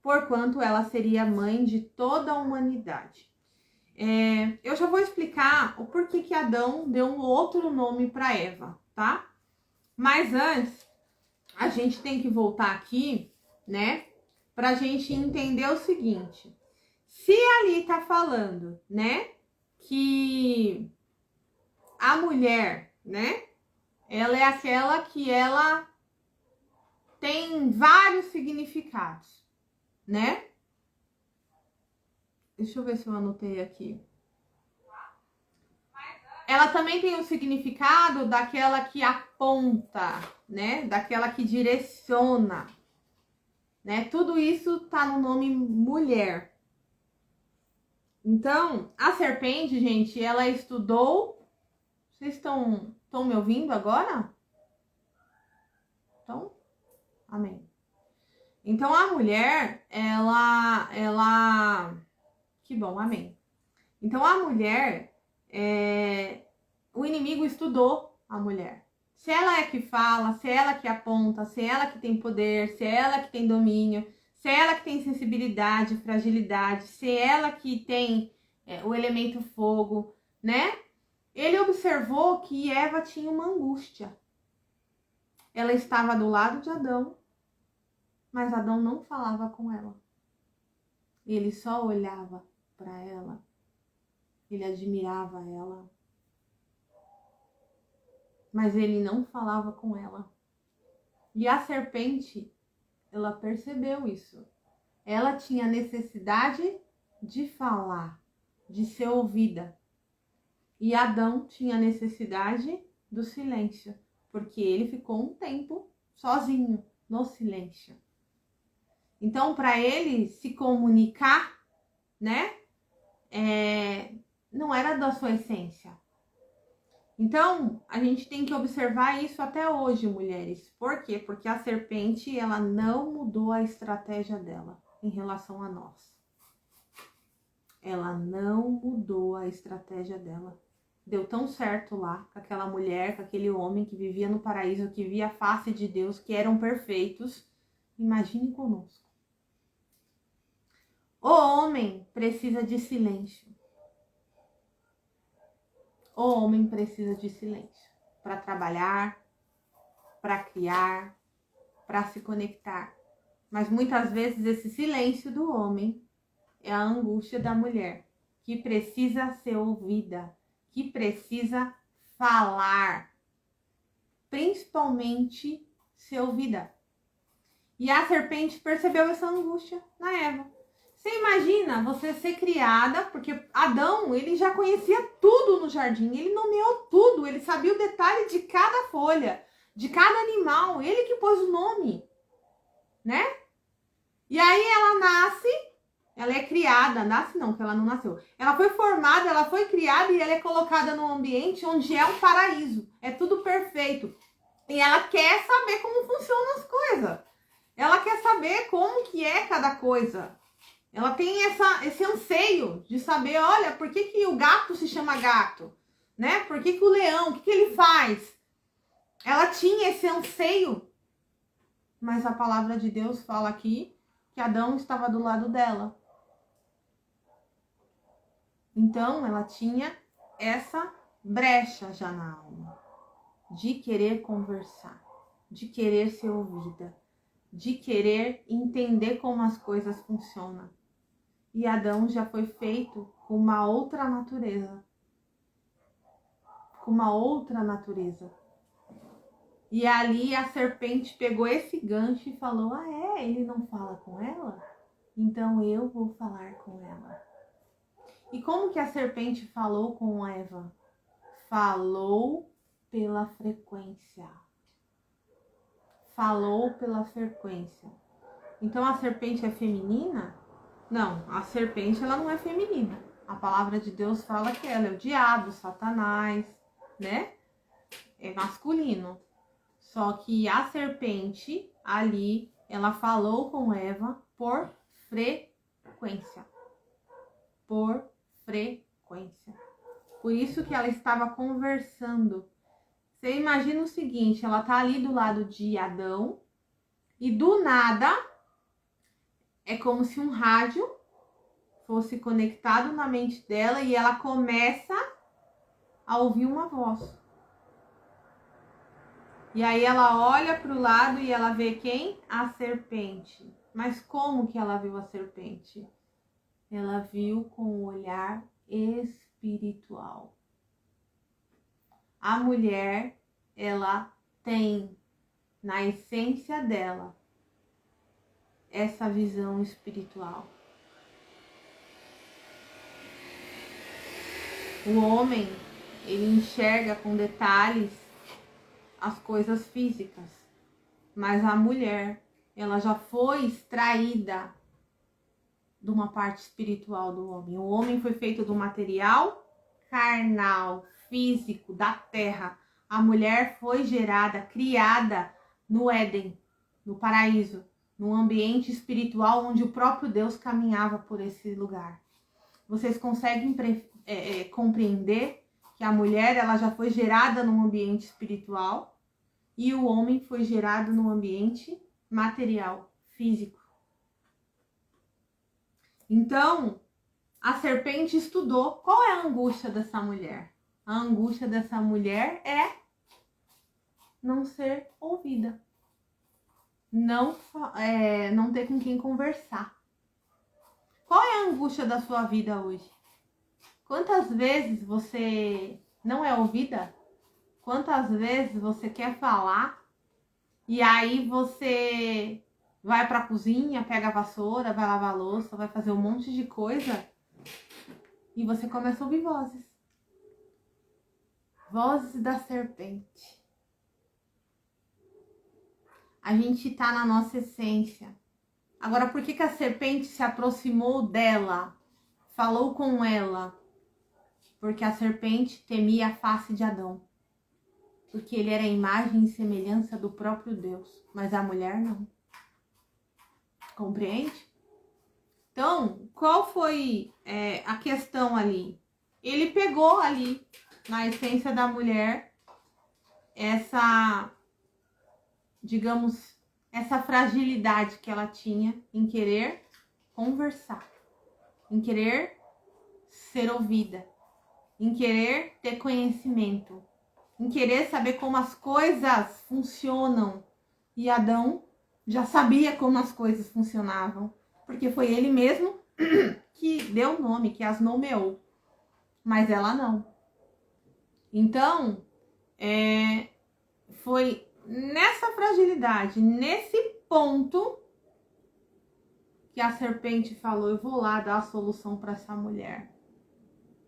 porquanto ela seria mãe de toda a humanidade. Eu já vou explicar o porquê que Adão deu um outro nome para Eva, tá? Mas antes, a gente tem que voltar aqui, né? Pra gente entender o seguinte. Se ali tá falando, né? Que a mulher, né? Ela é aquela que ela tem vários significados, né? Deixa eu ver se eu anotei aqui. Ela também tem o significado daquela que aponta, né? Daquela que direciona, né? Tudo isso tá no nome mulher. Então, a serpente, gente, ela estudou. Vocês estão me ouvindo agora? Então, amém. Então, a mulher, ela... Que bom, amém. Então, a mulher, o inimigo estudou a mulher. Se ela é que fala, se é ela que aponta, se é ela que tem poder, se é ela que tem domínio, se é ela que tem sensibilidade, fragilidade, se é ela que tem o elemento fogo, né? Ele observou que Eva tinha uma angústia. Ela estava do lado de Adão, mas Adão não falava com ela. Ele só olhava para ela. Ele admirava ela. Mas ele não falava com ela. E a serpente, ela percebeu isso. Ela tinha necessidade de falar, de ser ouvida. E Adão tinha necessidade do silêncio, Porque ele ficou um tempo sozinho, no silêncio. Então, para ele se comunicar, né, não era da sua essência. Então, a gente tem que observar isso até hoje, mulheres. Por quê? Porque a serpente, ela não mudou a estratégia dela em relação a nós. Ela não mudou a estratégia dela. Deu tão certo lá com aquela mulher, com aquele homem que vivia no paraíso, que via a face de Deus, que eram perfeitos. Imagine conosco. O homem precisa de silêncio. O homem precisa de silêncio para trabalhar, para criar, para se conectar. Mas muitas vezes esse silêncio do homem é a angústia da mulher, que precisa ser ouvida, que precisa falar, principalmente ser ouvida. E a serpente percebeu essa angústia na Eva. Você imagina você ser criada, porque Adão, ele já conhecia tudo no jardim, ele nomeou tudo, ele sabia o detalhe de cada folha, de cada animal, ele que pôs o nome, né? E aí ela nasce, ela é criada, nasce não, que ela não nasceu. Ela foi formada, ela foi criada e ela é colocada num ambiente onde é um paraíso, é tudo perfeito. E ela quer saber como funcionam as coisas, ela quer saber como que é cada coisa. Ela tem esse anseio de saber, olha, por que o gato se chama gato? Né? Por que o leão, o que ele faz? Ela tinha esse anseio. Mas a palavra de Deus fala aqui que Adão estava do lado dela. Então, ela tinha essa brecha já na alma. De querer conversar. De querer ser ouvida. De querer entender como as coisas funcionam. E Adão já foi feito com uma outra natureza. Com uma outra natureza. E ali a serpente pegou esse gancho e falou, ele não fala com ela? Então eu vou falar com ela. E como que a serpente falou com Eva? Falou pela frequência. Falou pela frequência. Então a serpente é feminina? Não, a serpente ela não é feminina. A palavra de Deus fala que ela é o diabo, Satanás, né? É masculino. Só que a serpente ali, ela falou com Eva por frequência. Por frequência. Por isso que ela estava conversando. Você imagina o seguinte, ela tá ali do lado de Adão e do nada é como se um rádio fosse conectado na mente dela e ela começa a ouvir uma voz. E aí ela olha para o lado e ela vê quem? A serpente. Mas como que ela viu a serpente? Ela viu com o olhar espiritual. A mulher, ela tem na essência dela essa visão espiritual. O homem, ele enxerga com detalhes as coisas físicas, mas a mulher, ela já foi extraída de uma parte espiritual do homem. O homem foi feito do material carnal, físico, da terra. A mulher foi gerada, criada no Éden, no paraíso, num ambiente espiritual onde o próprio Deus caminhava por esse lugar. Vocês conseguem compreender que a mulher ela já foi gerada num ambiente espiritual e o homem foi gerado num ambiente material, físico. Então, a serpente estudou qual é a angústia dessa mulher. A angústia dessa mulher é não ser ouvida, não ter com quem conversar. Qual é a angústia da sua vida hoje? Quantas vezes você não é ouvida? Quantas vezes você quer falar e aí você vai para a cozinha, pega a vassoura, vai lavar a louça, vai fazer um monte de coisa e você começa a ouvir vozes. Vozes da serpente. A gente tá na nossa essência. Agora, por que a serpente se aproximou dela? Falou com ela? Porque a serpente temia a face de Adão. Porque ele era a imagem e semelhança do próprio Deus. Mas a mulher não. Compreende? Então, qual foi a questão ali? Ele pegou ali, na essência da mulher, essa, digamos, essa fragilidade que ela tinha em querer conversar, em querer ser ouvida, em querer ter conhecimento, em querer saber como as coisas funcionam. E Adão já sabia como as coisas funcionavam, porque foi ele mesmo que deu o nome, que as nomeou. Mas ela não. Então, foi nessa fragilidade, nesse ponto, que a serpente falou: eu vou lá dar a solução para essa mulher.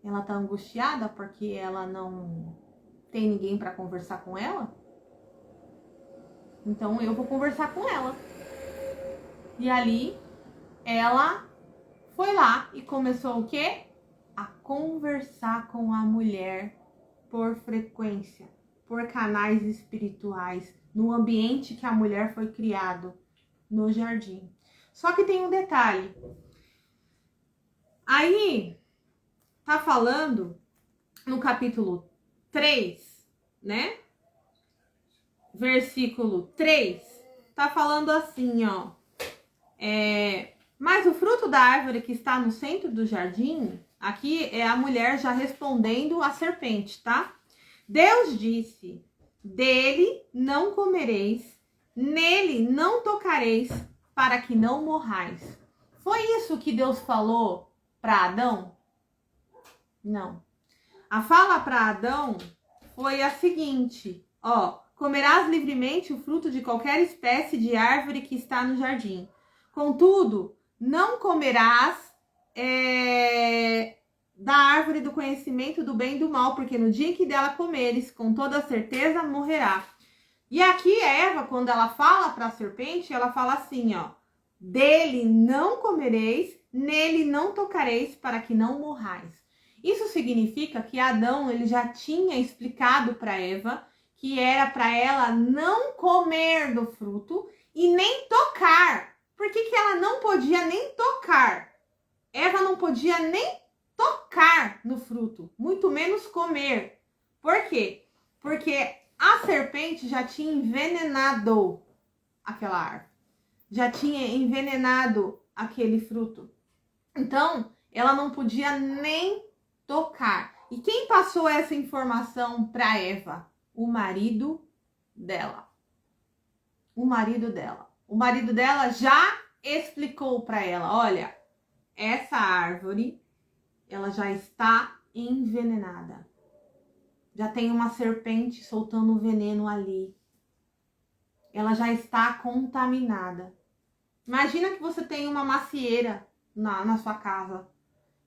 Ela tá angustiada porque ela não tem ninguém para conversar com ela? Então eu vou conversar com ela. E ali, ela foi lá e começou o quê? A conversar com a mulher por frequência, por canais espirituais, no ambiente que a mulher foi criado, no jardim. Só que tem um detalhe. Aí, tá falando no capítulo 3, né? Versículo 3, tá falando assim, ó. Mas o fruto da árvore que está no centro do jardim, aqui é a mulher já respondendo à serpente, tá? Deus disse: dele não comereis, nele não tocareis, para que não morrais. Foi isso que Deus falou para Adão? Não. A fala para Adão foi a seguinte, ó: comerás livremente o fruto de qualquer espécie de árvore que está no jardim. Contudo, não comerás da árvore do conhecimento do bem e do mal, porque no dia em que dela comeres, com toda certeza morrerá. E aqui Eva, quando ela fala para a serpente, ela fala assim, ó: dele não comereis, nele não tocareis, para que não morrais. Isso significa que Adão, ele já tinha explicado para Eva que era para ela não comer do fruto e nem tocar. Por que ela não podia nem tocar? Eva não podia nem tocar no fruto, muito menos comer. Por quê? Porque a serpente já tinha envenenado aquela árvore, já tinha envenenado aquele fruto. Então, ela não podia nem tocar. E quem passou essa informação para Eva? O marido dela. O marido dela. O marido dela já explicou para ela: olha, essa árvore, ela já está envenenada. Já tem uma serpente soltando veneno ali. Ela já está contaminada. Imagina que você tem uma macieira na sua casa.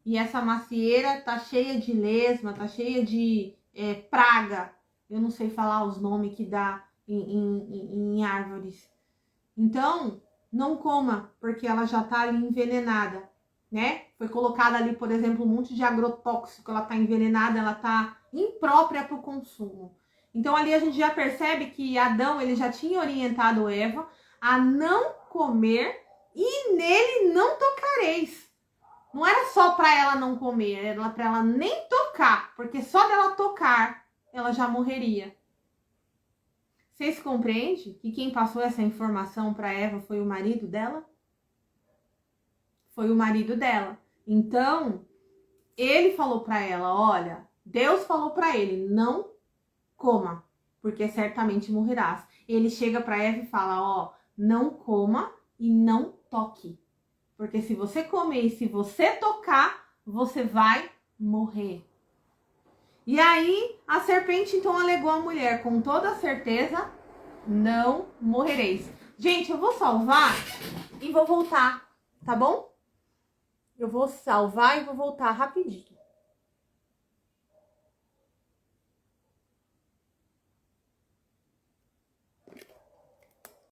E essa macieira tá cheia de lesma, tá cheia de praga. Eu não sei falar os nomes que dá em árvores. Então, não coma, porque ela já tá ali envenenada, né? Foi colocada ali, por exemplo, um monte de agrotóxico, ela tá envenenada, ela tá imprópria para o consumo. Então, ali a gente já percebe que Adão, ele já tinha orientado Eva a não comer e nele não tocareis. Não era só para ela não comer, era para ela nem tocar, porque só dela tocar, ela já morreria. Vocês compreendem que quem passou essa informação para Eva foi o marido dela? Foi o marido dela. Então, ele falou para ela: olha, Deus falou para ele: não coma, porque certamente morrerás. Ele chega para Eva e fala: ó, não coma e não toque. Porque se você comer e se você tocar, você vai morrer. E aí, a serpente então alegou à mulher: com toda certeza, não morrereis. Gente, eu vou salvar e vou voltar, tá bom? Eu vou salvar e vou voltar rapidinho.